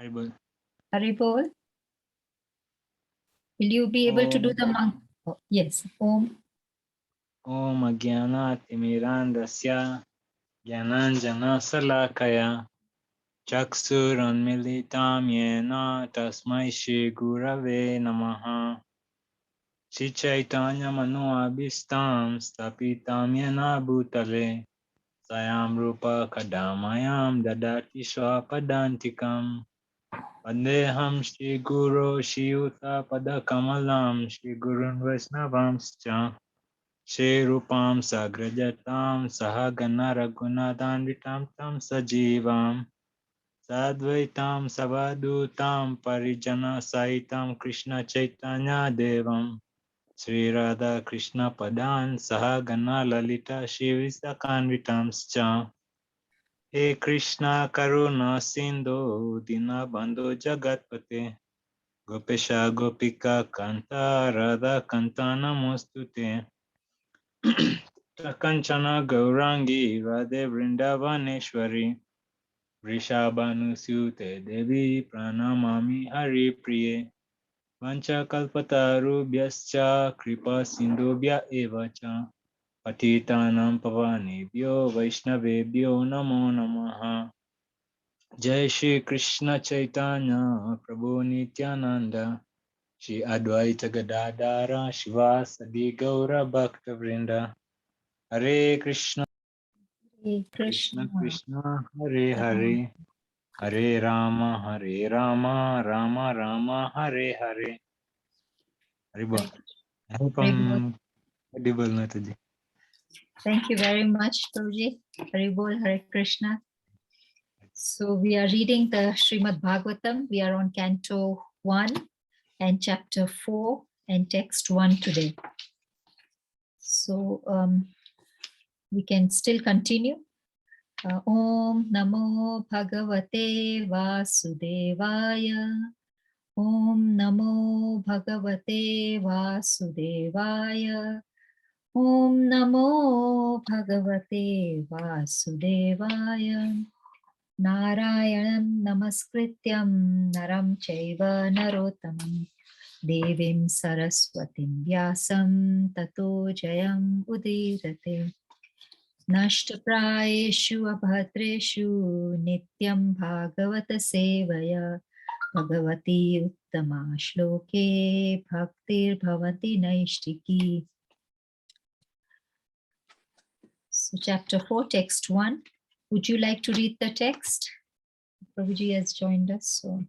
Haribol. Haribol. Will you be able to do the monk? Oh, yes. Om. Om Agyanat Timirandasya Gyananjana Salakaya Chaksuranmilitam Yena Tasmai Shri Gurave Namaha Shri Chaitanya Mano Abhistam Stapitam Yena Bhutale Sayam Rupa Kadamayam Dadati Swapadantikam Vandeham Shri Guru Shri Yuta Padakamalam Shri Gurun Vaisnavamscha Shri Rupam Sagrajatam Sahagana Raghunathanvitam Tam Sajivam Sadvaitam Savadutam Parijana Saitam Krishna Chaitanya Devam Sri Radha Krishna Padan Sahagana Lalita Shri Visakanvitamscha He Krishna Karuna Sindhu Dinabandhu Jagatpate Gopesha Gopika Kanta Radha Kanta Namostute Kanchana Gaurangi Radhe Vrindavaneshwari Vrishabhanusute Devi Pranamami Hari Priye Vancha Kalpatarubhyascha Kripa Sindhubhya Evacha Patitanam Pavanebhyo Vaishnavebhyo Namo Namaha Jai Shri Krishna Chaitanya Prabhu Nityananda Shri Advaita Gadadara Shivasadi Gaura Bhakta Vrinda Hare Krishna Hare Krishna Krishna. Krishna Hare Hare Hare Rama Rama Rama Hare Hare Haribol. I hope I'm audible, Nataji. Thank you very much, Prabhuji. Haribol, Hare Krishna. So we are reading the Srimad Bhagavatam. We are on Canto 1 and Chapter 4 and Text 1 today. So we can still continue. Om Namo Bhagavate Vasudevaya. Om Namo Bhagavate Vasudevaya. Om Namo Bhagavate Vasudevaya. Narayanam Namaskrityam Naram Chaiva Narottamam Devim Saraswatim Vyasam Tato Jayam Udirate. Nashtaprayeshu abhadreshu nityam bhagavata sevaya bhagavati uttama shloke bhaktir bhavati naishtiki. So chapter 4, text 1. Would you like to read the text? Prabhuji has joined us. So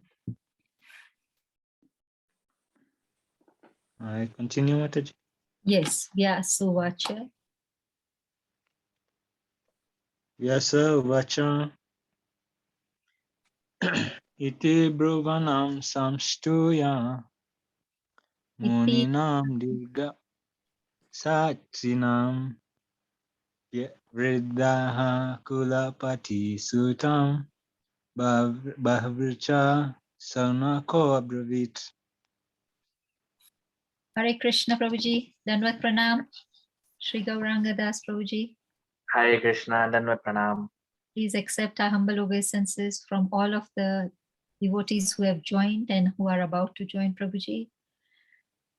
I continue, Mataji. yes, Vyasuvacha. Vyasa Vacha Iti Brovanam Samstuya Iti Muninam Diga Satsinam Vridaha Kulapati Sutam Bhavricha Sanako Abravit. Hare Krishna Prabhuji. Danvat Pranam. Shri Gauranga Das Prabhuji. Hare Krishna, Danvat Pranam. Please accept our humble obeisances from all of the devotees who have joined and who are about to join Prabhuji.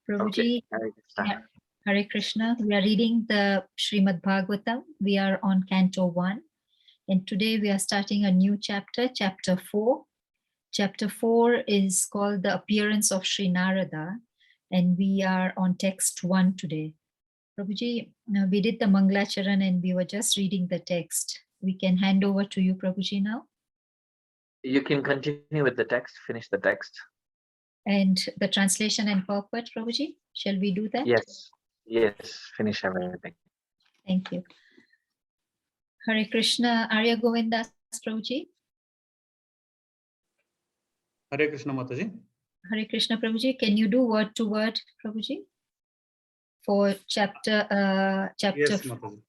Prabhuji, Okay. Hare Krishna. yeah, Hare Krishna. We are reading the Srimad Bhagavatam. We are on Canto 1. And today we are starting a new chapter, Chapter 4. Chapter 4 is called The Appearance of Sri Narada. And we are on text 1 today. Prabhuji, we did the Mangalacharan and we were just reading the text. We can hand over to you, Prabhuji, now. You can continue with the text, finish the text. And the translation and purport, Prabhuji, shall we do that? Yes, finish everything. Thank you. Hare Krishna, Arya Govindas, Prabhuji. Hare Krishna Mataji. Hare Krishna, Prabhuji. Can you do word to word, Prabhuji? For chapter Yes, Mataji.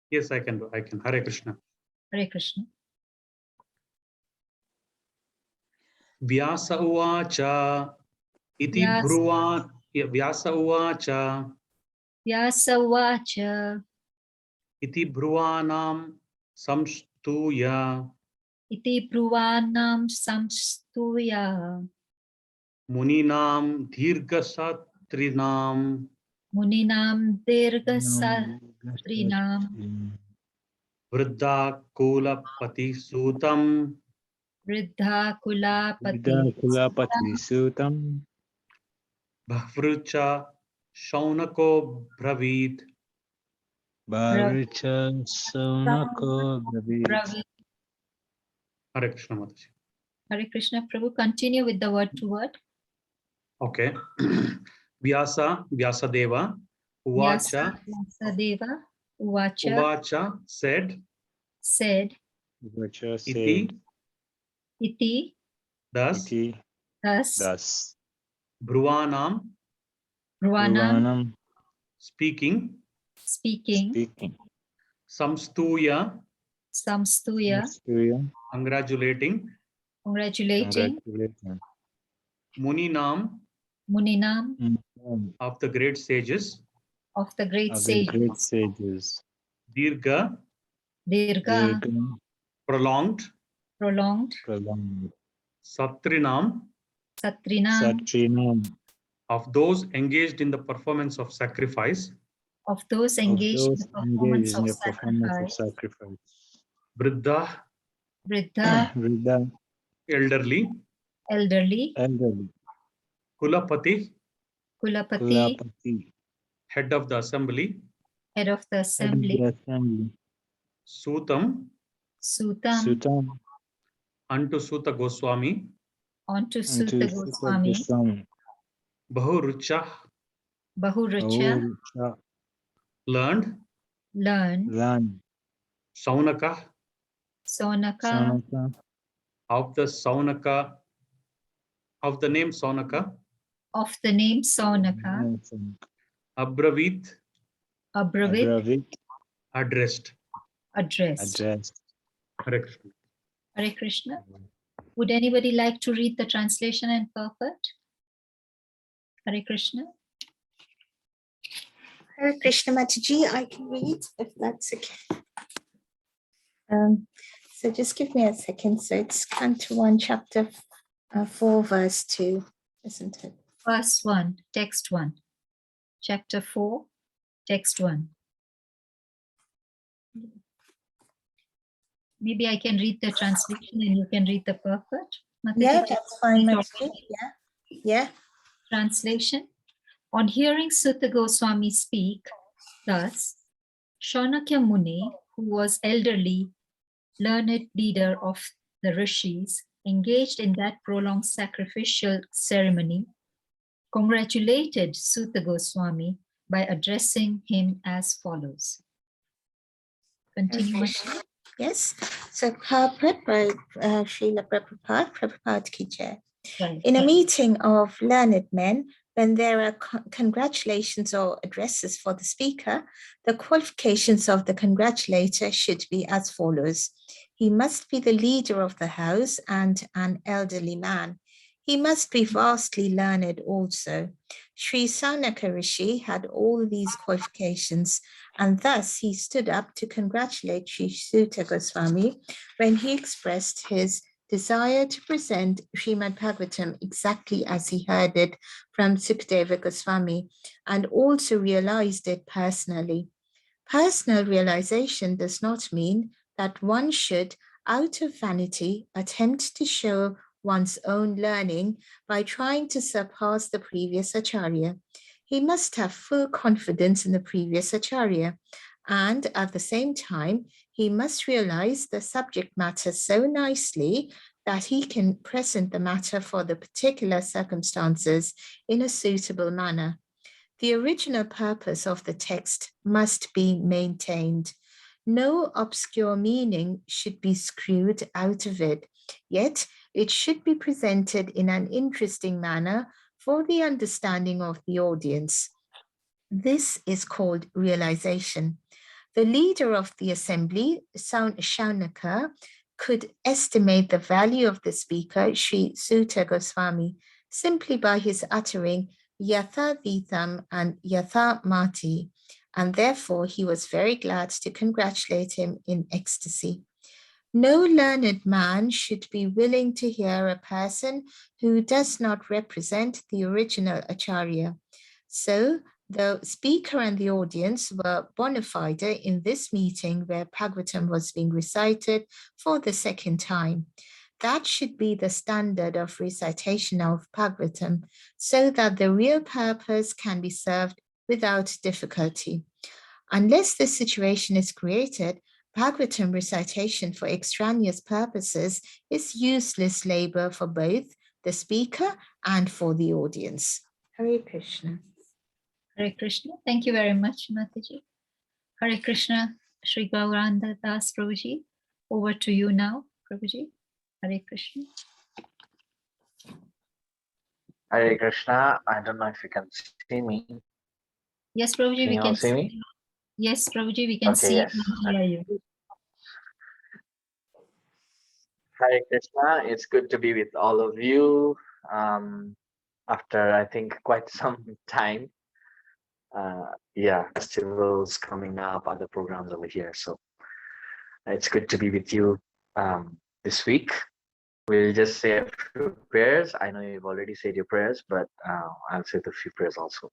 Yes, I can do. I can. Hare Krishna. Hare Krishna. Vyasa uvacha iti Vyasa- bhruvan. Vyasa uvacha Vyasa Vacha iti bhruvanam samstuya iti bruvanam samstuya Muninam Dirghasatrinam muninam dirghasatrinam Vriddha Kulapati Sutam Riddha kulapati Kulapati Sutam Bhavrucha Shaunako Bravit. Bhavricha Saunako Bravit. Ravi. Hare Krishna Mataji. Hare Krishna Prabhu, continue with the word to word. Okay. Vyasadeva, Uvacha, Vyasadeva Uvacha Uvacha said, Vacha Iti, said, iti thus, Iti, thus, Bruvanam, Ruanam Ruvanam speaking, speaking speaking, Samstuya, samstuya Stuya, congratulating, congratulating congratulating, Muninam, muninam of the great sages, of the great of the great sages sages, Dirga, dirgha Dirgam, prolonged, prolonged prolonged, Satrinam, satrinam Satrinam, of those engaged in the performance of sacrifice, of those of engaged in the those performance engaged in of the performance of sacrifice sacrifice, Vriddha, Vriddha Vridha, elderly, elderly elderly, Kulapati, kulapati Kulapati, head of the assembly, head of the head of the assembly assembly, Sutam, Sutam Sutam, unto Suta Goswami, onto unto Suta Suta Goswami Goswami, Bahurucha, Bahuracha Bahuricha, learned, learned Ran, Saunaka, Sonaka Sanaka, of the Saunaka, of the name Saunaka, of the name Sonaka Abravit, Abravit Abravit, addressed. addressed. addressed. Hare Krishna. Hare Krishna. Would anybody like to read the translation and purport? Hare Krishna. Hare Krishna Mataji, I can read if that's okay. So just give me a second. So it's Canto 1, Chapter 4, verse 2, isn't it? Verse 1, text 1. Chapter 4, text 1. Maybe I can read the translation and you can read the purport. Mataji, Yeah, that's fine, read Mataji. already. Yeah. Translation. On hearing Sutta Goswami speak, thus, Shaunakya Muni, who was elderly, learned leader of the rishis, engaged in that prolonged sacrificial ceremony, congratulated Sutta Goswami by addressing him as follows. Continue. Krishna. Yes. So purport by Srila Prabhupada, Prabhupada Ki Jai. Right. In a meeting of learned men, when there are congratulations or addresses for the speaker, the qualifications of the congratulator should be as follows. He must be the leader of the house and an elderly man. He must be vastly learned also. Sri Saunaka Rishi had all these qualifications, and thus he stood up to congratulate Sri Suta Goswami when he expressed his desire to present Srimad Bhagavatam exactly as he heard it from Sukadeva Goswami and also realized it personally. Personal realization does not mean that one should, out of vanity, attempt to show one's own learning by trying to surpass the previous Acharya. He must have full confidence in the previous Acharya, and at the same time, he must realize the subject matter so nicely that he can present the matter for the particular circumstances in a suitable manner. The original purpose of the text must be maintained. No obscure meaning should be screwed out of it, yet it should be presented in an interesting manner for the understanding of the audience. This is called realization. The leader of the assembly, Shaunaka, could estimate the value of the speaker, Sri Suta Goswami, simply by his uttering Yatha Vitam and Yatha Mati, and therefore he was very glad to congratulate him in ecstasy. No learned man should be willing to hear a person who does not represent the original Acharya. So the speaker and the audience were bona fide in this meeting where Bhagavatam was being recited for the second time. That should be the standard of recitation of Bhagavatam, so that the real purpose can be served without difficulty. Unless this situation is created, Bhagavatam recitation for extraneous purposes is useless labor for both the speaker and for the audience. Hare Krishna. Hare Krishna. Thank you very much, Mataji. Hare Krishna, Shri Gauranga Das Prabhuji. Over to you now, Prabhuji. Hare Krishna. Hare Krishna. I don't know if you can see me. Yes, Prabhuji, Can we you all can see me? Yes, Prabhuji, we can Okay, see yes. and hear you. Hare Krishna. It's good to be with all of you. After I think quite some time. Yeah, festivals coming up, other programs over here. So it's good to be with you this week. We'll just say a few prayers. I know you've already said your prayers, but I'll say the few prayers also.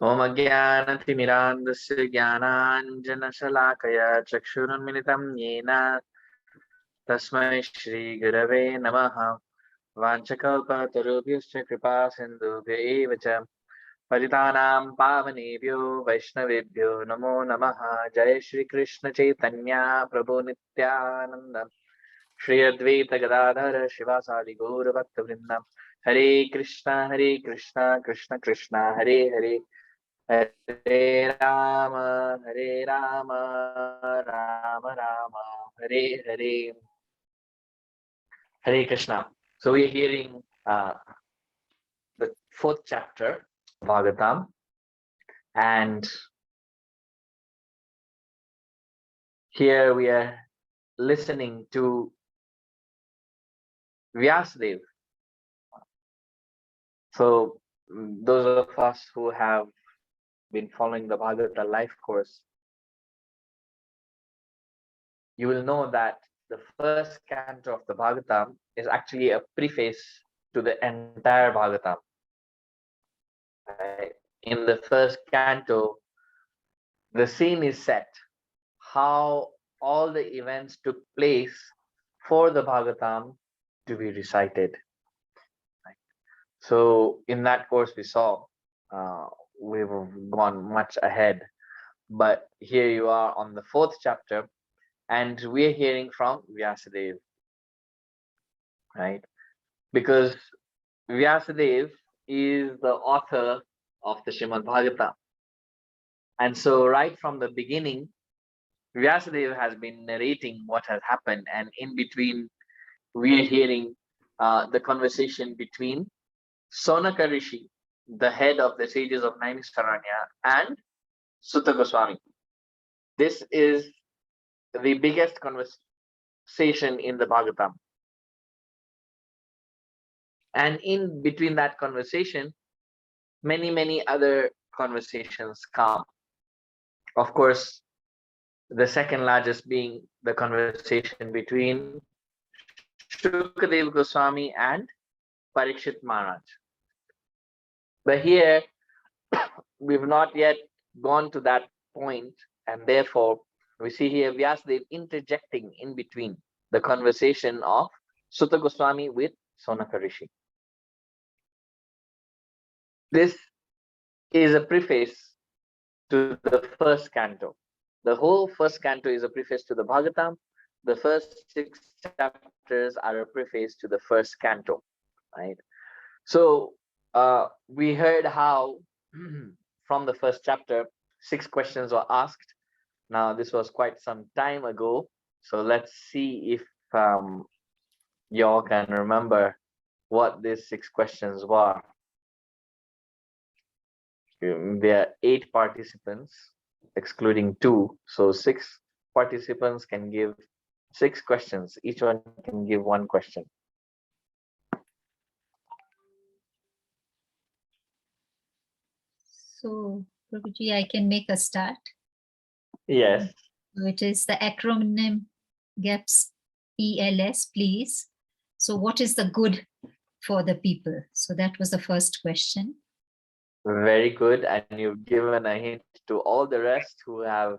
Om Ajnanatimirandasya Jnananjanashalakaya Chakshurunmilitam Yena Tasmai Shri Gurave Namaha Vanchakalpatarubhyascha Kripa Sindhubhya eva cha Paritanam Pavanebhyo Vaishnavebhyo Namo Namaha Jai Shri Krishna Chaitanya Prabhu Nityananda Shri Advaita Gadadhara Shivasadi Gaura Bhakta Vrindam Hare Krishna Krishna Krishna Hare Hare Hare Rama Rama Rama Hare Hare Hare Krishna. So we are hearing the 4th chapter of Bhagavatam, and here we are listening to Vyasadeva. So those of us who have been following the Bhagavata life course, you will know that the first canto of the Bhagavatam is actually a preface to the entire Bhagavatam. In the first canto, the scene is set, how all the events took place for the Bhagavatam to be recited. So in that course we saw we've gone much ahead, but here you are on the 4th chapter, and we're hearing from Vyasadeva, right? Because Vyasadeva is the author of the Srimad Bhagavatam, and so right from the beginning, Vyasadeva has been narrating what has happened, and in between we are hearing the conversation between Sonaka Rishi, the head of the sages of Naimisharanya, and Sutta Goswami. This is the biggest conversation in the Bhagavatam. And in between that conversation, many other conversations come. Of course, the second largest being the conversation between Shukadeva Goswami and Parikshit Maharaj. But here, we've not yet gone to that point, and therefore, we see here Vyasadeva interjecting in between the conversation of Sutta Goswami with Sonaka Rishi. This is a preface to the first canto. The whole first canto is a preface to the Bhagavatam. The first 6 chapters are a preface to the first canto, right? So we heard how from the first chapter 6 questions were asked. Now this was quite some time ago, so let's see if y'all can remember what these 6 questions were. There are 8 participants, excluding 2, so 6 participants can give 6 questions. Each one can give 1 question. So, Prabhuji, I can make a start. Yes. Which is the acronym GEPS, ELS, please. So what is the good for the people? So that was the first question. Very good, and you've given a hint to all the rest who are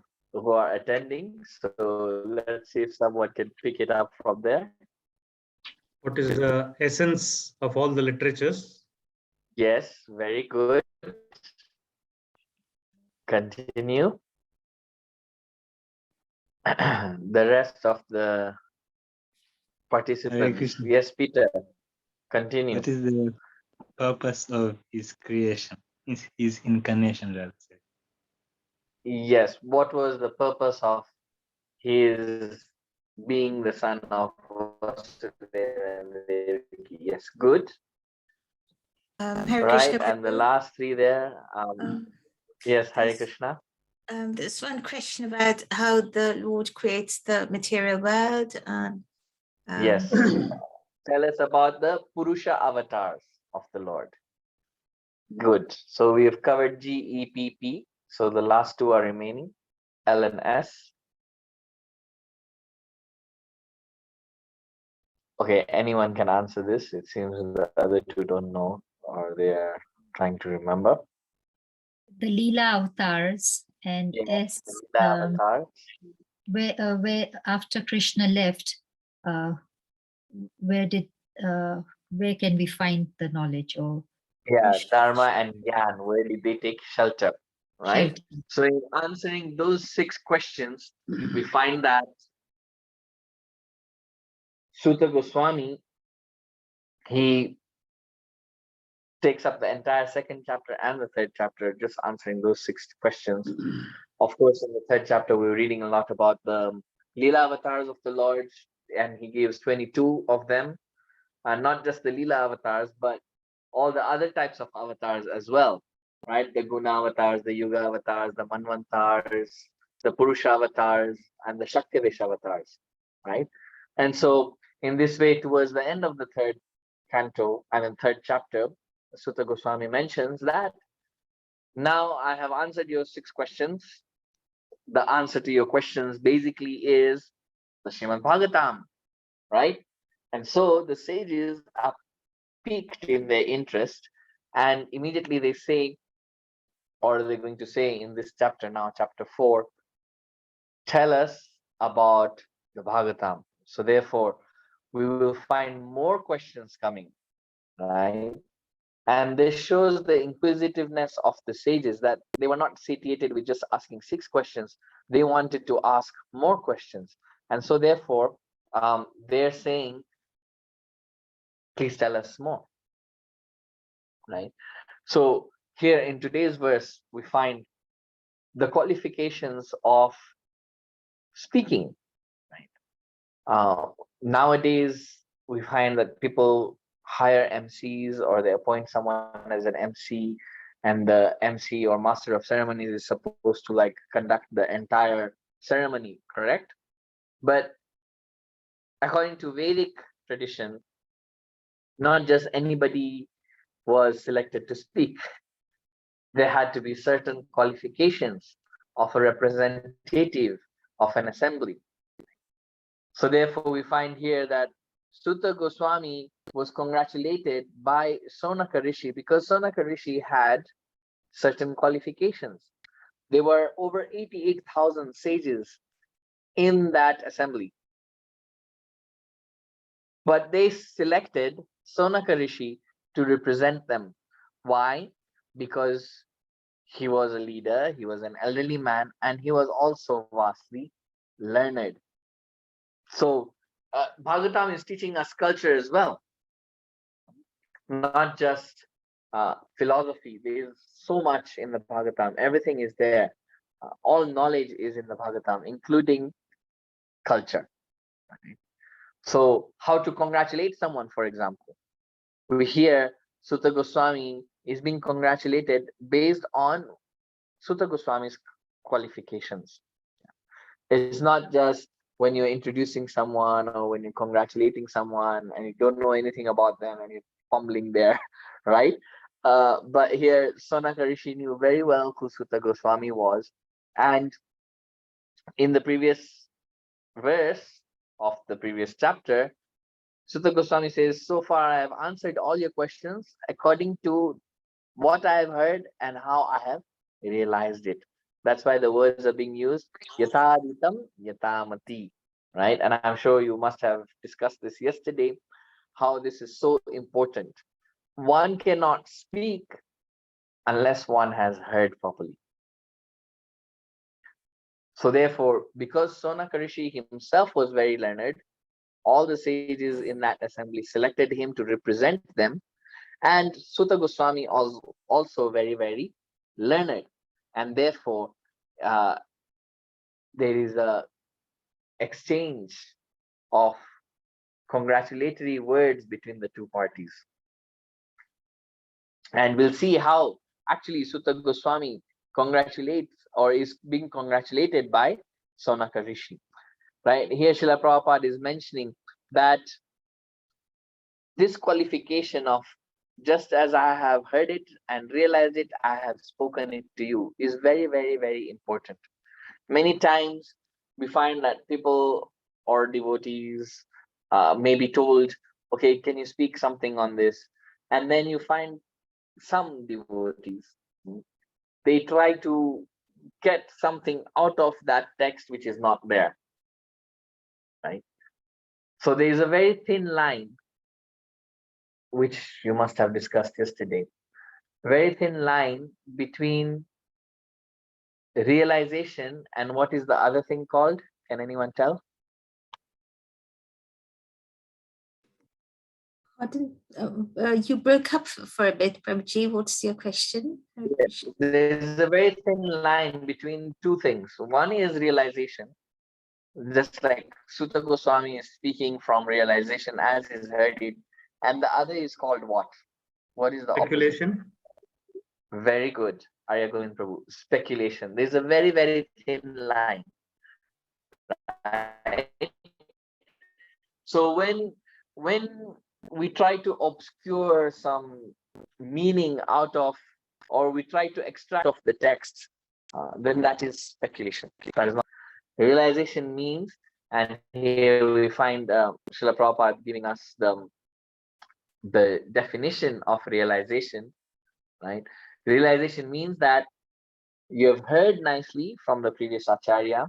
attending. So let's see if someone can pick it up from there. What is the essence of all the literatures? Yes, very good. Continue. The rest of the participants. Krishna. Yes, Peter, continue. What is the purpose of his creation? His incarnation, let's say. Yes, what was the purpose of his being the son of Vasudeva and Devaki? Yes, good. Hare Right, Krishna, and the Prabhu. last three there. Yes, Hare there's- Krishna. There's one question about how the Lord creates the material world. Yes. Tell us about the Purusha avatars of the Lord. Good. So we have covered G, E, P, P. So the last two are remaining, L and S. Okay, anyone can answer this. It seems the other two don't know, or they are trying to remember. The Leela avatars and Yes, S, the avatars. where after Krishna left, where can we find the knowledge or Yeah, Dharma and Gyan, where did they take shelter, right? shelter? So in answering those 6 questions, we find that Suta Goswami, he takes up the entire 2nd chapter and the 3rd chapter, just answering those 6 questions. Of course, in the 3rd chapter, we're reading a lot about the Leela avatars of the Lord, and he gives 22 of them, and not just the Leela avatars, but all the other types of avatars as well, right? The Guna avatars, the Yuga avatars, the Manvantars, the Purusha avatars, and the Shaktivesh avatars, right? And so in this way, towards the end of the 3rd canto and in 3rd chapter, Sutta Goswami mentions that now I have answered your 6 questions. The answer to your questions basically is the Srimad Bhagavatam, right? And so the sages are piqued in their interest, and immediately they say, or they're going to say in this chapter now, chapter 4, tell us about the Bhagavatam. So therefore, we will find more questions coming, right? And this shows the inquisitiveness of the sages, that they were not satiated with just asking 6 questions. They wanted to ask more questions. And so therefore, they're saying, please tell us more, right? So here in today's verse, we find the qualifications of speaking, right? Nowadays, we find that people hire MCs, or they appoint someone as an MC, and the MC or master of ceremonies is supposed to like conduct the entire ceremony, correct? But according to Vedic tradition, not just anybody was selected to speak. There had to be certain qualifications of a representative of an assembly. So therefore, we find here that Sutta Goswami was congratulated by Sonaka Rishi because Sonaka Rishi had certain qualifications. There were over 88,000 sages in that assembly. But they selected Sonaka Rishi to represent them. Why? Because he was a leader, he was an elderly man, and he was also vastly learned. So Bhagavatam is teaching us culture as well, not just philosophy. There's so much in the Bhagavatam. Everything is there. All knowledge is in the Bhagavatam, including culture. Right? So how to congratulate someone, for example. We hear Sutta Goswami is being congratulated based on Sutta Goswami's qualifications. It's not just when you're introducing someone or when you're congratulating someone and you don't know anything about them and you're fumbling there, right? But here, Sonaka Rishi knew very well who Sutta Goswami was. And in the previous verse, of the previous chapter, Sutta Goswami says, so far I have answered all your questions according to what I have heard and how I have realized it. That's why the words are being used, yataditam yatamati, right? And I'm sure you must have discussed this yesterday, how this is so important. One cannot speak unless one has heard properly. So therefore, because Sonaka Rishi himself was very learned, all the sages in that assembly selected him to represent them, and Sutta Goswami also very, very learned. And therefore, there is a exchange of congratulatory words between the two parties. And we'll see how actually Sutta Goswami congratulates or is being congratulated by Sonaka Rishi. Right here, Srila Prabhupada is mentioning that this qualification of just as I have heard it and realized it, I have spoken it to you is very, very, very important. Many times we find that people or devotees may be told, okay, can you speak something on this? And then you find some devotees, they try to get something out of that text which is not there, right? So there is a very thin line, which you must have discussed yesterday, very thin line between realization and what is the other thing called? Can anyone tell? You broke up for a bit, Prabhuji. What's your question? There's a very thin line between two things. One is realization, just like Sutta Goswami is speaking from realization as is heard it, and the other is called what? What is the Speculation. opposite? Very good, Arya Govind Prabhu. Speculation. There's a very, very thin line. Right? So when we try to obscure some meaning out of, or we try to extract of the text, then that is speculation. That is not realization means, and here we find Srila Prabhupada giving us the definition of realization, right? Realization means that you have heard nicely from the previous Acharya,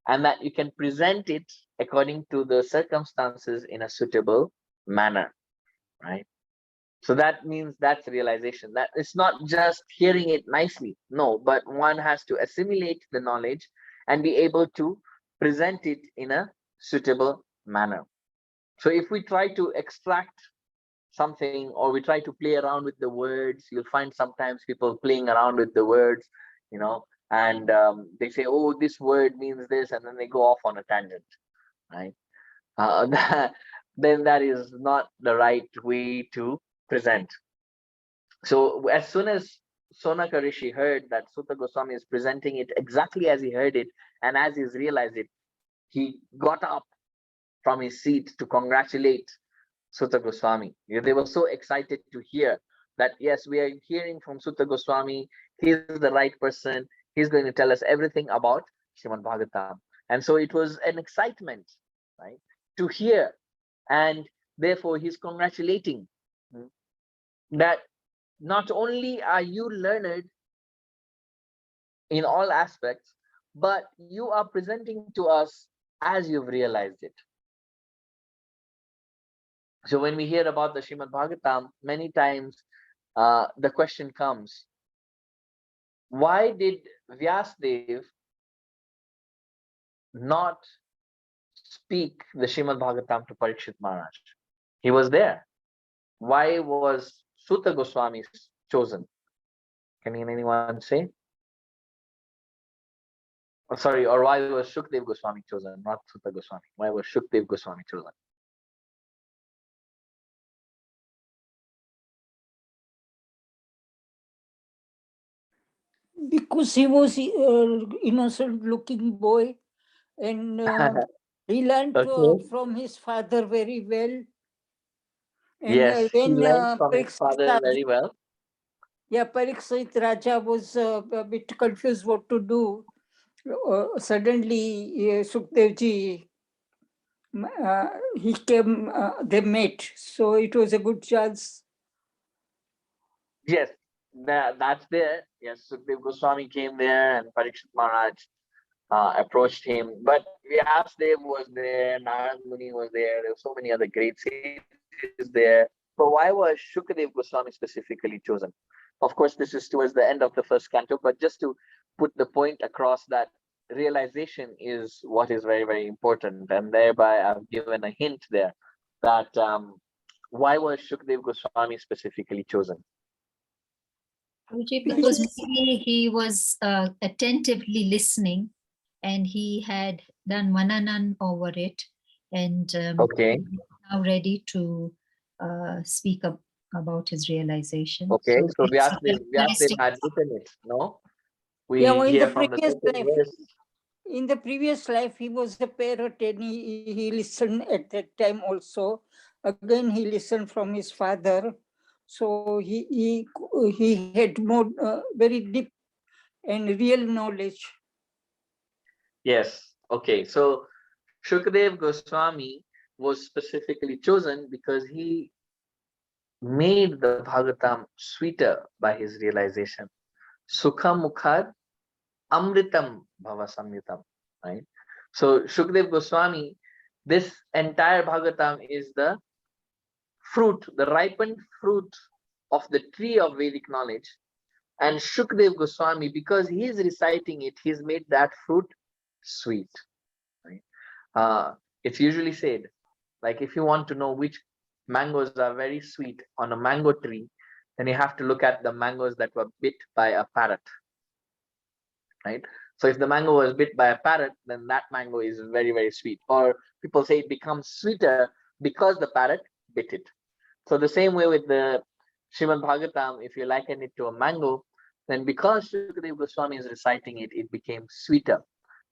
and that you can present it according to the circumstances in a suitable manner, right? So that means that's realization. That it's not just hearing it nicely, no, but one has to assimilate the knowledge and be able to present it in a suitable manner. So if we try to extract something or we try to play around with the words, you'll find sometimes people playing around with the words, you know, and they say, oh, this word means this, and then they go off on a tangent, right? Then that is not the right way to present. So as soon as Sonaka Rishi heard that Sutta Goswami is presenting it exactly as he heard it and as he's realized it, he got up from his seat to congratulate Sutta Goswami. They were so excited to hear that, yes, we are hearing from Sutta Goswami. He's the right person. He's going to tell us everything about Srimad Bhagavatam. And so it was an excitement, right, to hear. And therefore, he's congratulating that not only are you learned in all aspects, but you are presenting to us as you've realized it. So when we hear about the Srimad Bhagavatam, many times the question comes, why did Vyasdev not speak the Srimad Bhagavatam to Parikshit Maharaj? He was there. Why was Sutta Goswami chosen? Can anyone say? Oh, sorry, or why was Shukdev Goswami chosen, not Sutta Goswami? Why was Shukdev Goswami chosen? Because he was innocent looking boy, and he learned Okay. from his father very well. And Yes, he when learned from his father very well. Yeah, Parikshit Raja was a bit confused what to do. Suddenly, Sukdev ji he came, they met. So it was a good chance. Yes, that's there. Yes, Sukdev Goswami came there and Parikshit Maharaj approached him. But Vyasdev was there, Narad Muni was there were so many other great sages there. But why was Shukadev Goswami specifically chosen? Of course, this is towards the end of the first canto, but just to put the point across, that realization is what is very, very important. And thereby I've given a hint there that why was Shukadev Goswami specifically chosen? Prabhuji, because maybe he was attentively listening and he had done mananan over it, and Okay. now ready to speak about his realization. Okay, so it's Vyasdev characteristic- had written it, no? We Yeah, in hear the from the previous second life. verse. In the previous life, he was a parrot and he listened at that time also. Again, he listened from his father. So he had more very deep and real knowledge. Yes, okay, so Shukadev Goswami was specifically chosen because he made the Bhagavatam sweeter by his realization. Sukha Mukhad Amritam Bhava Samyutam, right? So Shukadev Goswami, this entire Bhagavatam is the fruit, the ripened fruit of the tree of Vedic knowledge. And Shukadev Goswami, because he is reciting it, he's made that fruit sweet. Right? It's usually said, like if you want to know which mangoes are very sweet on a mango tree, then you have to look at the mangoes that were bit by a parrot. Right? So if the mango was bit by a parrot, then that mango is very, very sweet. Or people say it becomes sweeter because the parrot bit it. So the same way with the Srimad Bhagavatam, if you liken it to a mango, then because Shukadev Goswami is reciting it, it became sweeter,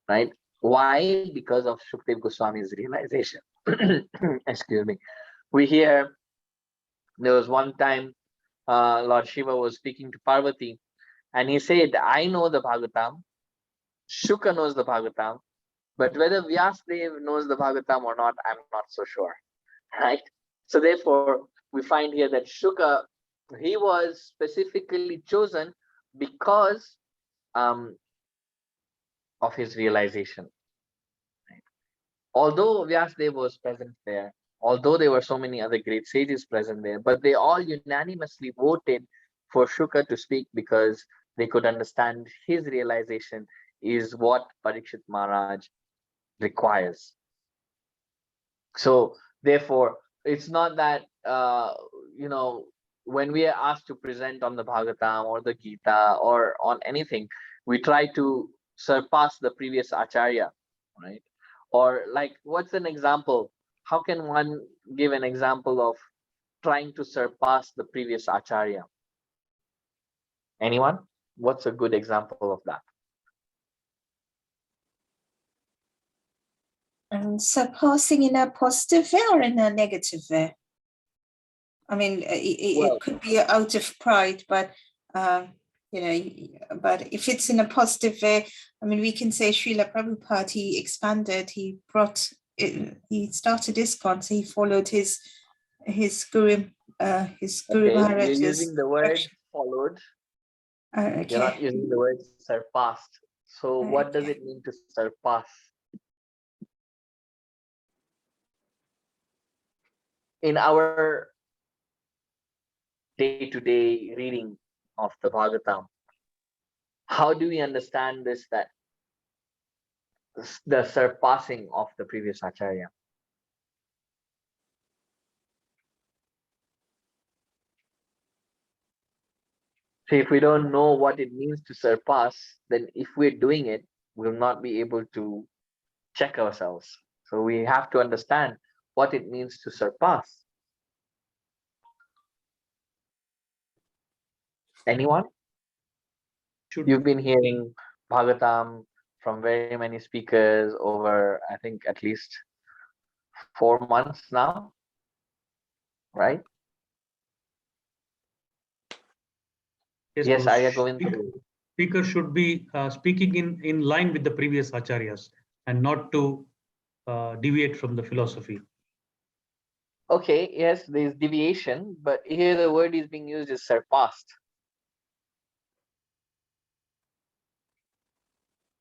right? Why? Because of Shukadev Goswami's realization. Excuse me. We hear there was one time Lord Shiva was speaking to Parvati, and he said, I know the Bhagavatam, Shuka knows the Bhagavatam, but whether Vyasdev knows the Bhagavatam or not, I'm not so sure, right? So therefore, we find here that Shuka, he was specifically chosen because of his realization. Right? Although Vyasdev was present there, although there were so many other great sages present there, but they all unanimously voted for Shuka to speak because they could understand his realization is what Parikshit Maharaj requires. So therefore, it's not that when we are asked to present on the Bhagavatam or the Gita or on anything, we try to surpass the previous Acharya, right? Or like, what's an example? How can one give an example of trying to surpass the previous Acharya? Anyone? What's a good example of that? And surpassing in a positive way or in a negative way? I mean, it could be out of pride, but but if it's in a positive way, I mean, we can say Srila Prabhupada, he expanded, he started ISKCON, so he followed his Guru Maharaj's. You're using the word followed. Okay. You're not using the word surpassed. So what does it mean to surpass? In our day-to-day reading of the Bhagavatam, how do we understand this, that the surpassing of the previous Acharya? So if we don't know what it means to surpass, then if we're doing it, we'll not be able to check ourselves. So we have to understand what it means to surpass. Anyone? You've been hearing Bhagavatam from very many speakers over, I think, at least 4 months now, right? Yes, Arya Govinda. Speaker should be speaking in line with the previous acharyas and not to deviate from the philosophy. Okay, yes, there's deviation, but here the word is being used is surpassed.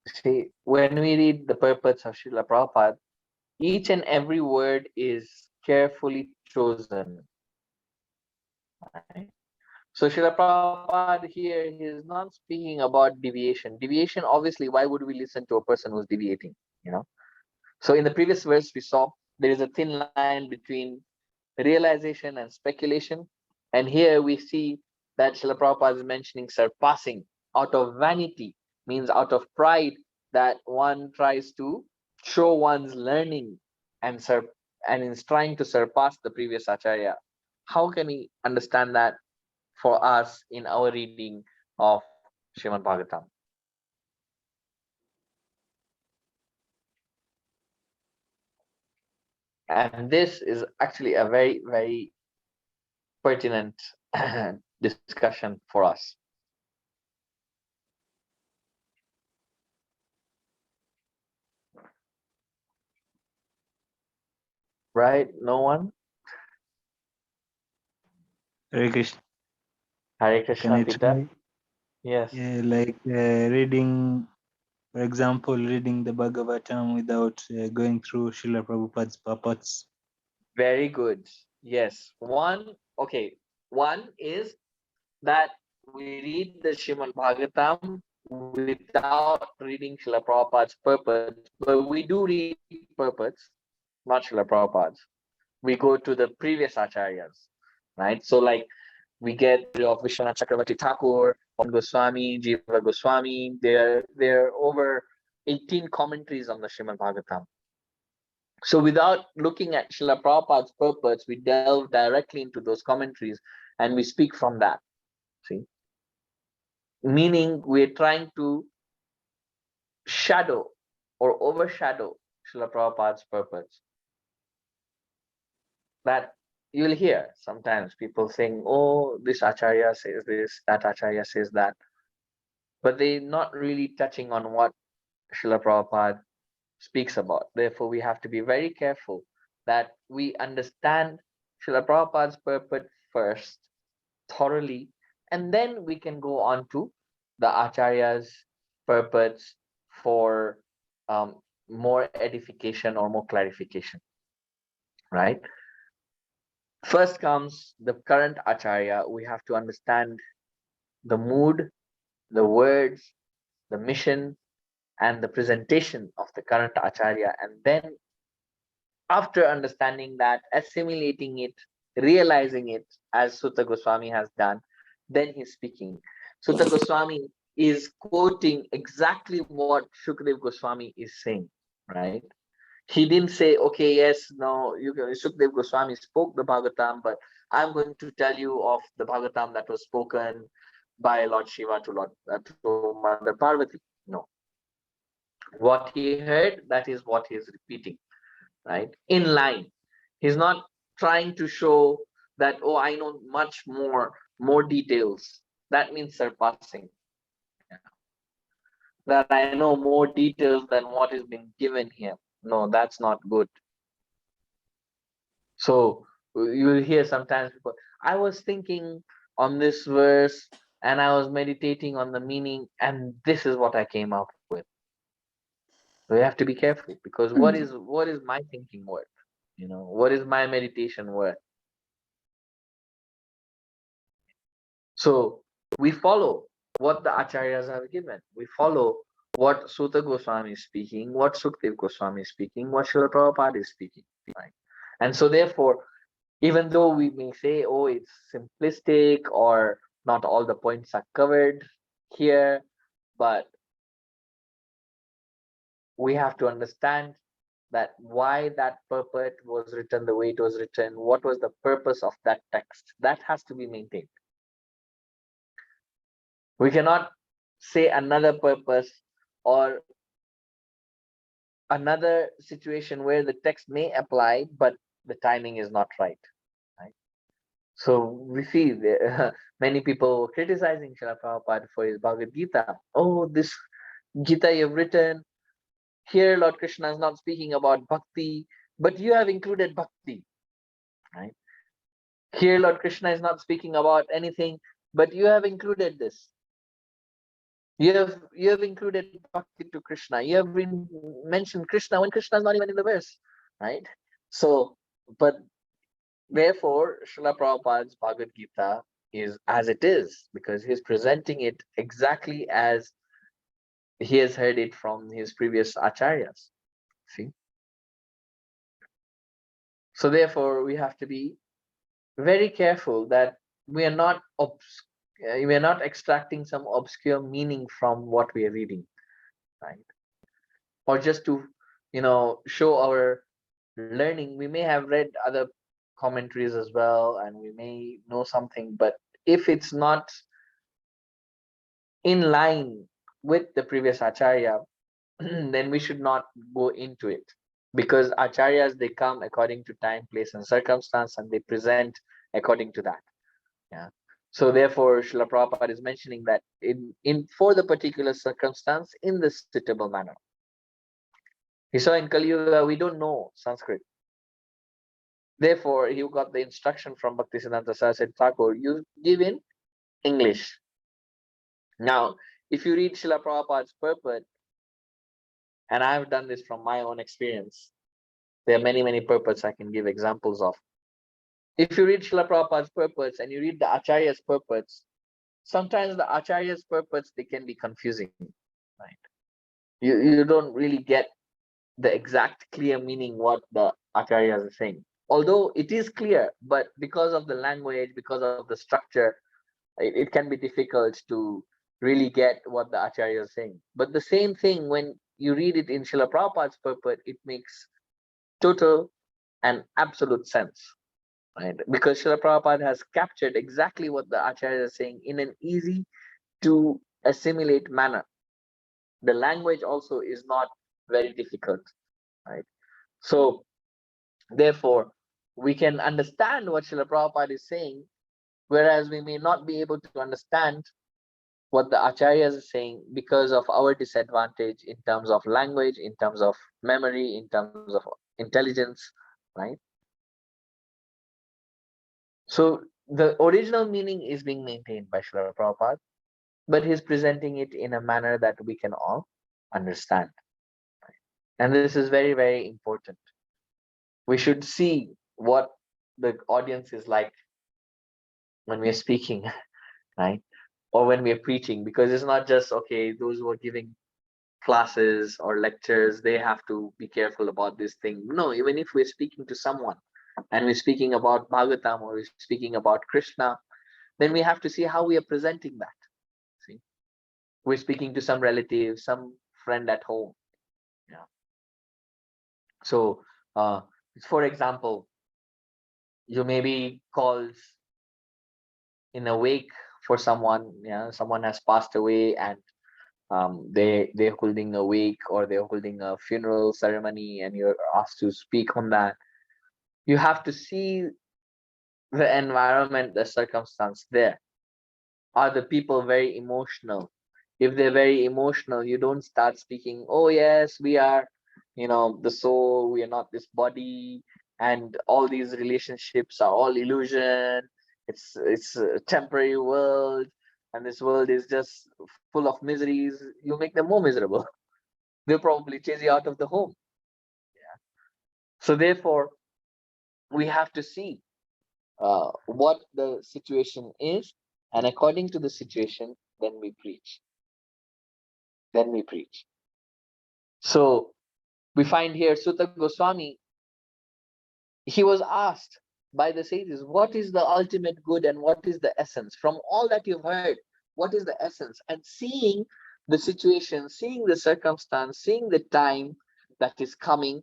See, when we read the purports of Srila Prabhupada, each and every word is carefully chosen. Right? So Srila Prabhupada here, he is not speaking about deviation. Deviation, obviously, why would we listen to a person who's deviating? You know. So in the previous verse, we saw there is a thin line between realization and speculation. And here we see that Srila Prabhupada is mentioning surpassing out of vanity, means out of pride, that one tries to show one's learning and is trying to surpass the previous Acharya. How can we understand that for us in our reading of Srimad Bhagavatam? And this is actually a very, very pertinent discussion for us. Right? No one? Hare Krishna. Hare Can Krishna, I Peter. try? Yes. Yeah, like reading, for example, reading the Bhagavatam without going through Srila Prabhupada's purports. Very good. Yes. Okay. One is that we read the Srimad Bhagavatam without reading Srila Prabhupada's purpose, but we do read purpose, not Srila Prabhupada's. We go to the previous acharyas, right? So like we get of Vishwanath Chakravarti Thakur, Goswami, Jiva Goswami. There are over 18 commentaries on the Srimad Bhagavatam. So without looking at Srila Prabhupada's purpose, we delve directly into those commentaries and we speak from that. See? Meaning we're trying to shadow or overshadow Srila Prabhupada's purpose. That you'll hear sometimes people saying, oh, this Acharya says this, that Acharya says that. But they're not really touching on what Srila Prabhupada speaks about. Therefore, we have to be very careful that we understand Srila Prabhupada's purport first, thoroughly, and then we can go on to the Acharya's purports for more edification or more clarification, right? First comes the current Acharya. We have to understand the mood, the words, the mission, and the presentation of the current Acharya. And then after understanding that, assimilating it, realizing it, as Sutta Goswami has done, then he's speaking. Sutta Goswami is quoting exactly what Shukdev Goswami is saying, right? He didn't say, okay, yes, no, Shukdev Goswami spoke the Bhagavatam, but I'm going to tell you of the Bhagavatam that was spoken by Lord Shiva to Mother Parvati. No. What he heard, that is what he is repeating, right? In line. He's not trying to show that, oh, I know much more details. That means surpassing. That I know more details than what is being given here. No, that's not good. So you'll hear sometimes people, I was thinking on this verse and I was meditating on the meaning, and this is what I came up with. We have to be careful, because what is my thinking worth? What is my meditation worth? So we follow what the acharyas have given. We follow what Sutta Goswami is speaking, what Sukdev Goswami is speaking, what Srila Prabhupada is speaking. Right? And so therefore, even though we may say, oh, it's simplistic or not all the points are covered here, but we have to understand that why that purport was written the way it was written, what was the purpose of that text. That has to be maintained. We cannot say another purpose or another situation where the text may apply, but the timing is not right. So we see many people criticizing Srila Prabhupada for his Bhagavad Gita. Oh, this Gita you've written, Here Lord Krishna is not speaking about bhakti, but you have included bhakti, right? Here Lord Krishna is not speaking about anything, but you have included this. You have included bhakti to Krishna. You have mentioned Krishna when Krishna is not even in the verse, right? So, but therefore, Srila Prabhupada's Bhagavad Gita is as it is, because he's presenting it exactly as he has heard it from his previous acharyas. See? So therefore, we have to be very careful that we are not extracting some obscure meaning from what we are reading, right? Or just to, show our learning. We may have read other commentaries as well, and we may know something, but if it's not in line with the previous acharya, then we should not go into it, because acharyas, they come according to time, place, and circumstance, and they present according to that. Yeah. So therefore, Srila Prabhupada is mentioning that in for the particular circumstance, in the suitable manner. He saw in Kali Yuga, we don't know Sanskrit. Therefore, he got the instruction from Bhaktisiddhanta Saraswati Thakur, you give in English. Now, if you read Srila Prabhupada's purport, and I have done this from my own experience, there are many, many purports I can give examples of. If you read Srila Prabhupada's purports and you read the Acharya's purports, sometimes the Acharya's purports, they can be confusing, right? You don't really get the exact clear meaning what the Acharyas are saying. Although it is clear, but because of the language, because of the structure, it can be difficult to really get what the Acharya is saying. But the same thing, when you read it in Srila Prabhupada's purport, it makes total and absolute sense, right? Because Srila Prabhupada has captured exactly what the Acharya is saying in an easy to assimilate manner. The language also is not very difficult, right? So therefore, we can understand what Srila Prabhupada is saying, whereas we may not be able to understand what the acharyas are saying because of our disadvantage in terms of language, in terms of memory, in terms of intelligence, right? So the original meaning is being maintained by Srila Prabhupada, but he's presenting it in a manner that we can all understand. And this is very, very important. We should see what the audience is like when we're speaking, right? Or when we're preaching, because it's not just, okay, those who are giving classes or lectures, they have to be careful about this thing. No, even if we're speaking to someone and we're speaking about Bhagavatam or we're speaking about Krishna, then we have to see how we are presenting that. See, we're speaking to some relative, some friend at home. Yeah. So, for example, you may be called in a wake for someone. Yeah, someone has passed away, and they're holding a wake or they're holding a funeral ceremony, and you're asked to speak on that. You have to see the environment, the circumstance there. Are the people very emotional? If they're very emotional, you don't start speaking, oh yes, we are, the soul, we are not this body, and all these relationships are all illusion. It's a temporary world, and this world is just full of miseries. You make them more miserable. They'll probably chase you out of the home. Yeah. So therefore, we have to see what the situation is, and according to the situation, then we preach. Then we preach. So we find here Sutta Goswami, he was asked by the sages, what is the ultimate good and what is the essence? From all that you've heard, what is the essence? And seeing the situation, seeing the circumstance, seeing the time that is coming,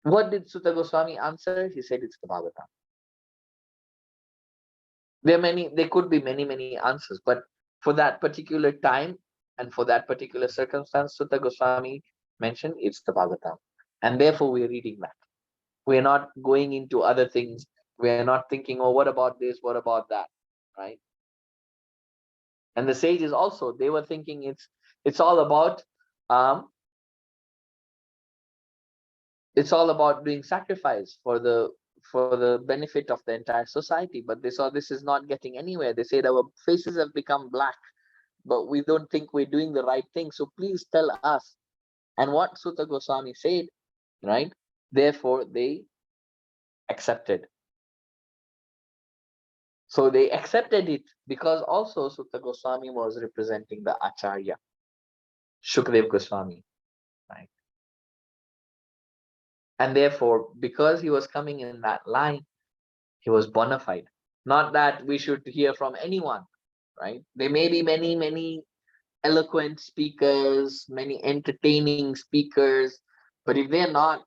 what did Sutta Goswami answer? He said it's the Bhagavatam. There could be many, many answers, but for that particular time and for that particular circumstance, Sutta Goswami mentioned it's the Bhagavatam. And therefore we're reading that. We're not going into other things. We're not thinking, oh, what about this? What about that? Right? And the sages also, they were thinking it's all about it's all about doing sacrifice for the benefit of the entire society. But they saw this is not getting anywhere. They said our faces have become black, but we don't think we're doing the right thing. So please tell us. And what Sutta Goswami said, right? Therefore, they accepted. So they accepted it because also Sutta Goswami was representing the Acharya, Shukdev Goswami, right? And therefore, because he was coming in that line, he was bona fide. Not that we should hear from anyone, right? There may be many, many eloquent speakers, many entertaining speakers, but if they're not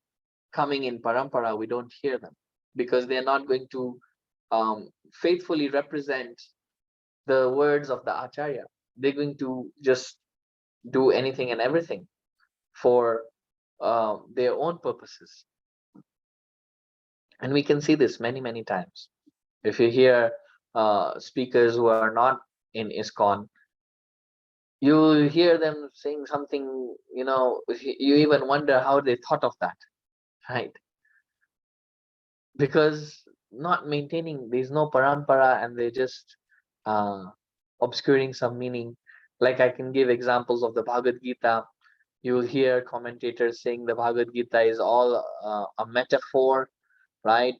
coming in parampara, we don't hear them because they're not going to faithfully represent the words of the Acharya. They're going to just do anything and everything for their own purposes. And we can see this many, many times. If you hear speakers who are not in ISKCON, you hear them saying something, you even wonder how they thought of that, right? Because not maintaining, there's no parampara, and they're just obscuring some meaning. Like I can give examples of the Bhagavad Gita. You'll hear commentators saying the Bhagavad Gita is all a metaphor, right?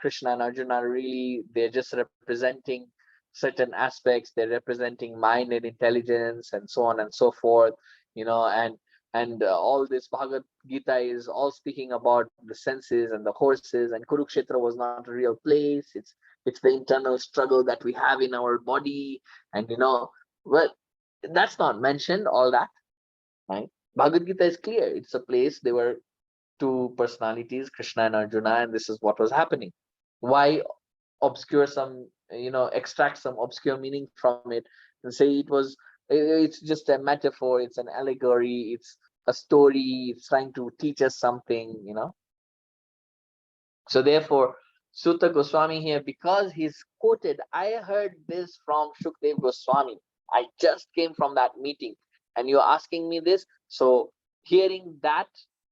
Krishna and Arjuna really, they're just representing certain aspects. They're representing mind and intelligence and so on and so forth, and all this Bhagavad Gita is all speaking about the senses and the horses, and Kurukshetra was not a real place. It's the internal struggle that we have in our body, and well, that's not mentioned, all that, right? Bhagavad Gita is clear. It's a place. They were two personalities, Krishna and Arjuna, and this is what was happening. Why obscure some, extract some obscure meaning from it and say it's just a metaphor, it's an allegory, it's a story, it's trying to teach us something, So therefore, Sutta Goswami here, because he's quoted, I heard this from Shukdev Goswami. I just came from that meeting and you're asking me this. So hearing that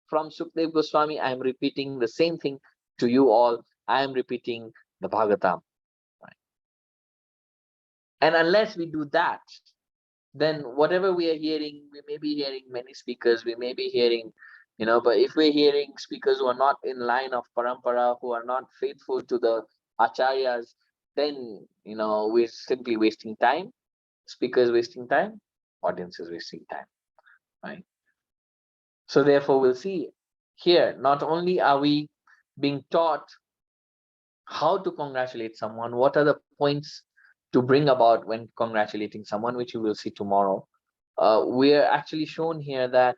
from Shukdev Goswami, I am repeating the same thing to you all. I am repeating the Bhagavatam. Right? And unless we do that, then whatever we are hearing, we may be hearing many speakers, we may be hearing, but if we're hearing speakers who are not in line of parampara, who are not faithful to the acharyas, then, we're simply wasting time. Speakers wasting time, audience is wasting time, right? So therefore, we'll see here, not only are we being taught how to congratulate someone, what are the points to bring about when congratulating someone, which you will see tomorrow. We are actually shown here that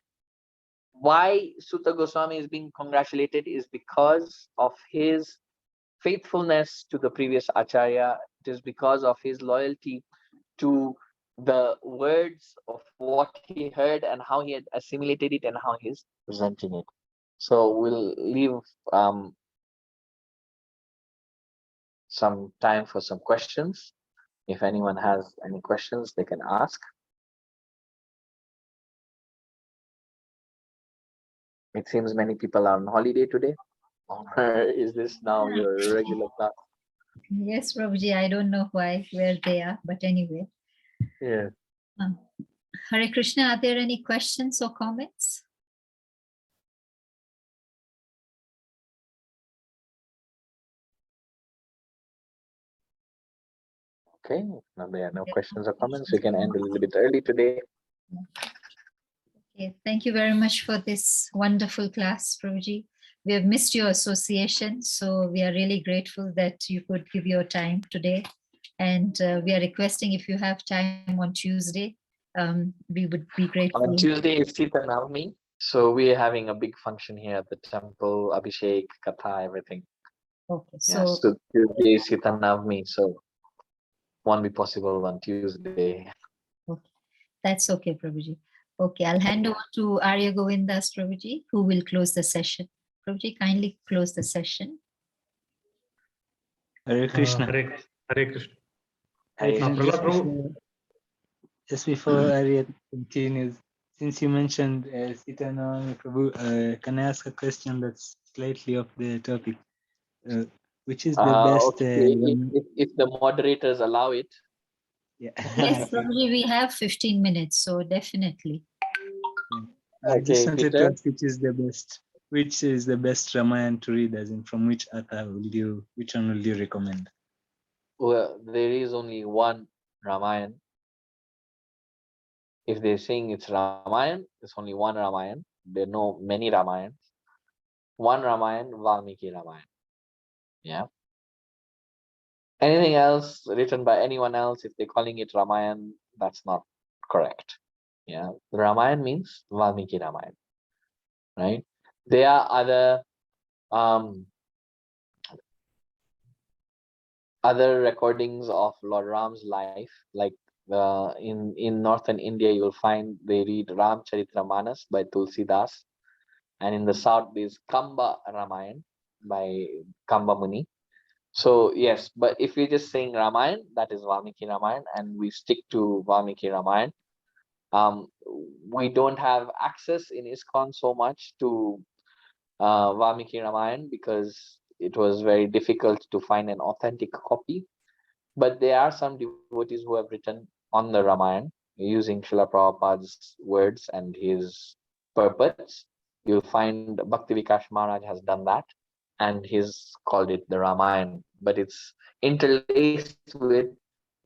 why Sutta Goswami is being congratulated is because of his faithfulness to the previous Acharya. It is because of his loyalty to the words of what he heard and how he had assimilated it and how he's presenting it. So we'll leave some time for some questions. If anyone has any questions, they can ask. It seems many people are on holiday today. Or is this now your regular class? Yes, Prabhuji, I don't know where they are, but anyway. Yeah. Hare Krishna, are there any questions or comments? Okay, now there are no questions or comments. We can end a little bit early today. Okay, thank you very much for this wonderful class, Prabhuji. We have missed your association, so we are really grateful that you could give your time today. And we are requesting, if you have time on Tuesday, we would be grateful. On Tuesday is Sita Navami, so we are having a big function here at the temple, Abhishek, Katha, everything. Okay, Yeah, so Tuesday is Sita Navami, so won't be possible on Tuesday. Okay, that's okay, Prabhuji. Okay, I'll hand over to Arya Govindas, Prabhuji, who will close the session. Prabhuji, kindly close the session. Hare Krishna. Hare Krishna. Hare Krishna, Prahlad Prabhu. just before Arya continues, Since you mentioned Sita Nawami Prabhu, can I ask a question that's slightly off the topic? Which is the best? Okay, if the moderators allow it. Yeah. Yes, Okay. Prabhuji, we have 15 minutes, so definitely. I just Okay, wanted to Peter. ask which is the best. Which is the best Ramayana to read? As in, from which author which one will you recommend? Well, there is only one Ramayana. If they're saying it's Ramayana, it's only one Ramayana. There are no many Ramayans. One Ramayana, Valmiki Ramayana. Yeah. Anything else written by anyone else, if they're calling it Ramayana, that's not correct. Yeah. Ramayana means Valmiki Ramayana, right? There are other recordings of Lord Ram's life, like in northern India, you'll find they read Ramcharitamanas by Tulsidas, and in the south there's Kamba Ramayana by Kamba Muni. So yes, but if we're just saying Ramayana, that is Valmiki Ramayana, and we stick to Valmiki Ramayana. We don't have access in ISKCON so much to Valmiki Ramayana because it was very difficult to find an authentic copy. But there are some devotees who have written on the Ramayana using Srila Prabhupada's words and his purpose. You'll find Bhakti Vikash Maharaj has done that, and he's called it the Ramayana. But it's interlaced with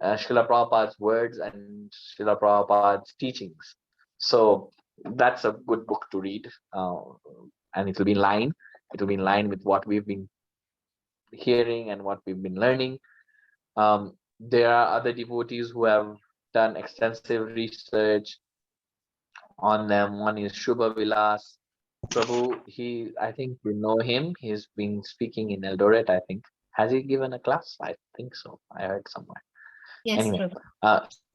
Srila Prabhupada's words and Srila Prabhupada's teachings. So that's a good book to read, and it'll be in line. It'll be in line with what we've been hearing and what we've been learning. There are other devotees who have done extensive research on them. One is Shubha Vilas Prabhu. I think you know him. He's been speaking in Eldoret, I think. Has he given a class? I think so. I heard somewhere. Yes, Anyway,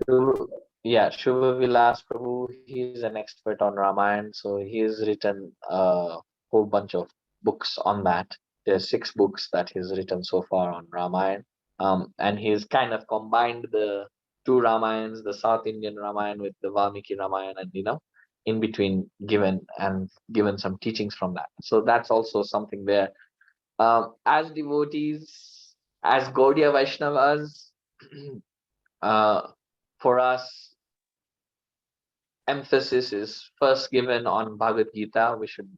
Prabhu. Shubha Vilas Prabhu, he's an expert on Ramayana. So he's written a whole bunch of books on that. There's 6 books that he's written so far on Ramayana. And he's kind of combined the 2 Ramayans, the South Indian Ramayana with the Valmiki Ramayana, and in between given some teachings from that. So that's also something there. As devotees, as Gaudiya Vaishnavas, for us, emphasis is first given on Bhagavad Gita. We should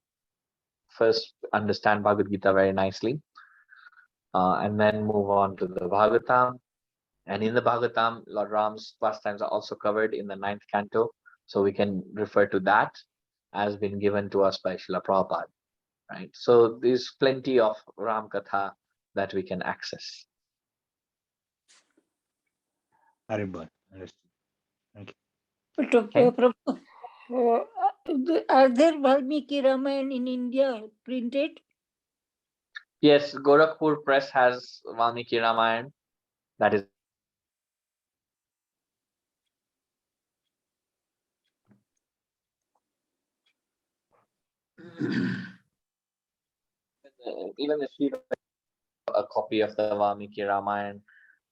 first understand Bhagavad Gita very nicely, and then move on to the Bhagavatam. And in the Bhagavatam, Lord Ram's pastimes are also covered in the 9th canto. So we can refer to that as been given to us by Srila Prabhupada, right? So there's plenty of Ram Katha that we can access. Haribol. Understood. Thank you. But Okay. Prabhu, are there Valmiki Ramayana in India printed? Yes, Gorakhpur Press has Valmiki Ramayana. That is even the Shri a copy of the Valmiki Ramayana.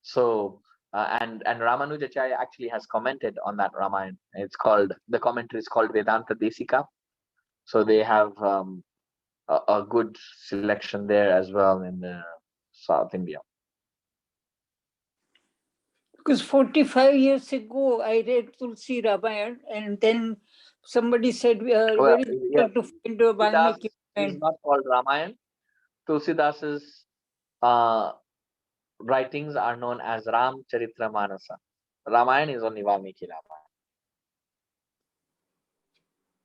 So and Ramanujacharya actually has commented on that Ramayana. The commentary is called Vedanta Desika. So they have a good selection there as well in the South India. Because 45 years ago, I read Tulsi Ramayana, and then somebody said we are Well, very yes, difficult to find a Valmiki Tulsidas is Ramayana. not called Ramayana. Tulsidas's writings are known as Ramcharitmanasa. Ramayana is only Valmiki Ramayana.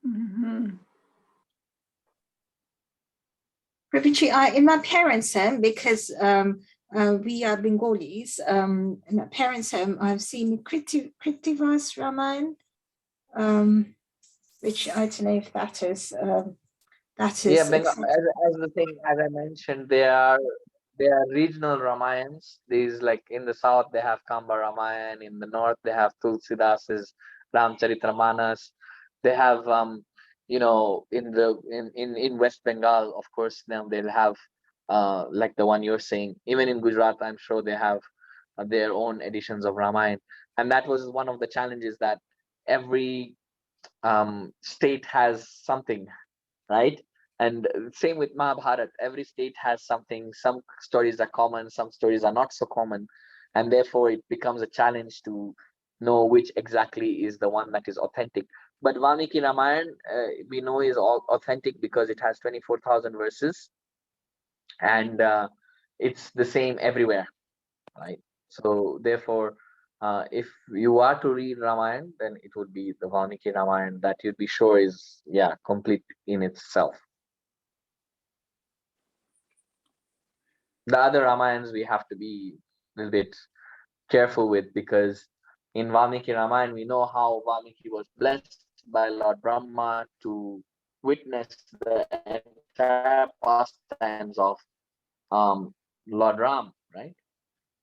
Mm-hmm. Prabhuji, in my parents' home, because we are Bengalis, in my parents' home, I've seen Kritivas Ramayana, which I don't know if that is Yeah, as the thing as I mentioned, there are regional Ramayans. These, like in the south they have Kamba Ramayan, in the north they have Tulsidas's Ramcharitramanas. They have in West Bengal, of course, now they'll have like the one you're saying. Even in Gujarat, I'm sure they have their own editions of Ramayana. And that was one of the challenges, that every state has something, right? And same with Mahabharata, every state has something. Some stories are common, some stories are not so common, and therefore it becomes a challenge to know which exactly is the one that is authentic. But Valmiki Ramayana, we know is all authentic because it has 24,000 verses, and it's the same everywhere, right? So therefore, if you are to read Ramayana, then it would be the Valmiki Ramayana that you'd be sure is, yeah, complete in itself. The other Ramayans we have to be a little bit careful with, because in Valmiki Ramayana we know how Valmiki was blessed by Lord Brahma to witness the entire pastimes of Lord Ram, right?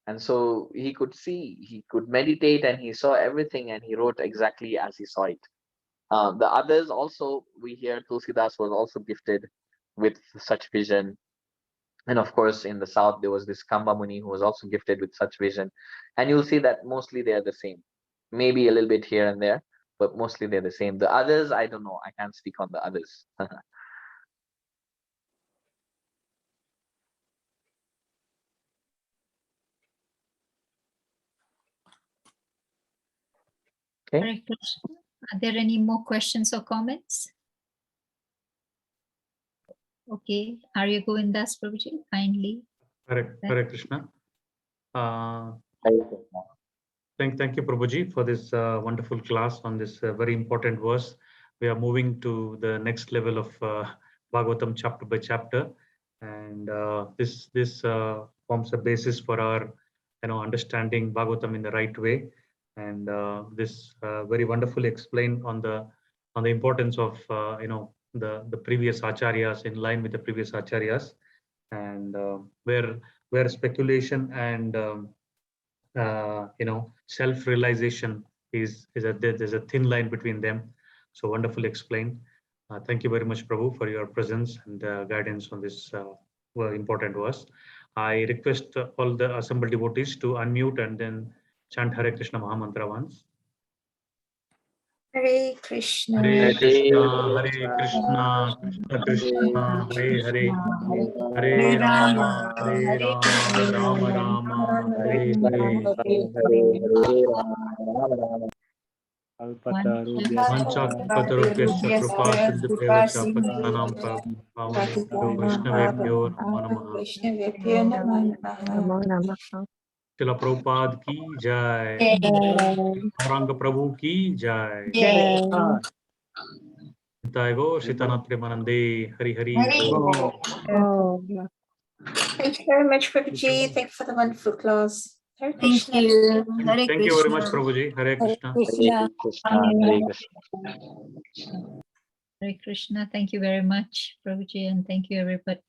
And so he could see, he could meditate, and he saw everything, and he wrote exactly as he saw it. The others also, we hear Tulsidas was also gifted with such vision. And of course, in the south, there was this Kamba Muni who was also gifted with such vision. And you'll see that mostly they are the same. Maybe a little bit here and there, but mostly they're the same. The others, I don't know. I can't speak on the others. Okay. Hare Krishna. Are there any more questions or comments? Okay, Arya Govindas Prabhuji, kindly. Hare Krishna. Thank you, Prabhuji, for this wonderful class on this very important verse. We are moving to the next level of Bhagavatam chapter by chapter, and this forms a basis for our understanding Bhagavatam in the right way. And this very wonderfully explained on the importance of the previous acharyas, in line with the previous acharyas, and where speculation and self-realization there's a thin line between them. So wonderfully explained. Thank you very much, Prabhu, for your presence and guidance on this important verse. I request all the assembled devotees to unmute and then chant Hare Krishna Mahamantra once. Hare Krishna. Hare Krishna, Hare Krishna, Krishna Krishna, Hare Hare, Hare Rama, Rama Rama, Hare Hare. Vanchakpatarubhyascha kripa sindhubhyo cha patitanam pavanebhyo Vaishnavebhyo namo namaha. Srila Prabhupada ki jai. Gauranga Prabhu ki jai. Jai Gaur Sitanat Premanande. Hari Hari. Thank you very much, Prabhuji. Thank you for the wonderful class. Hare Thank Krishna. you. Hare Thank you very much, Prabhuji. Hare Krishna. Hare Krishna. Hare Krishna. Thank you very much, Prabhuji, and thank you everybody.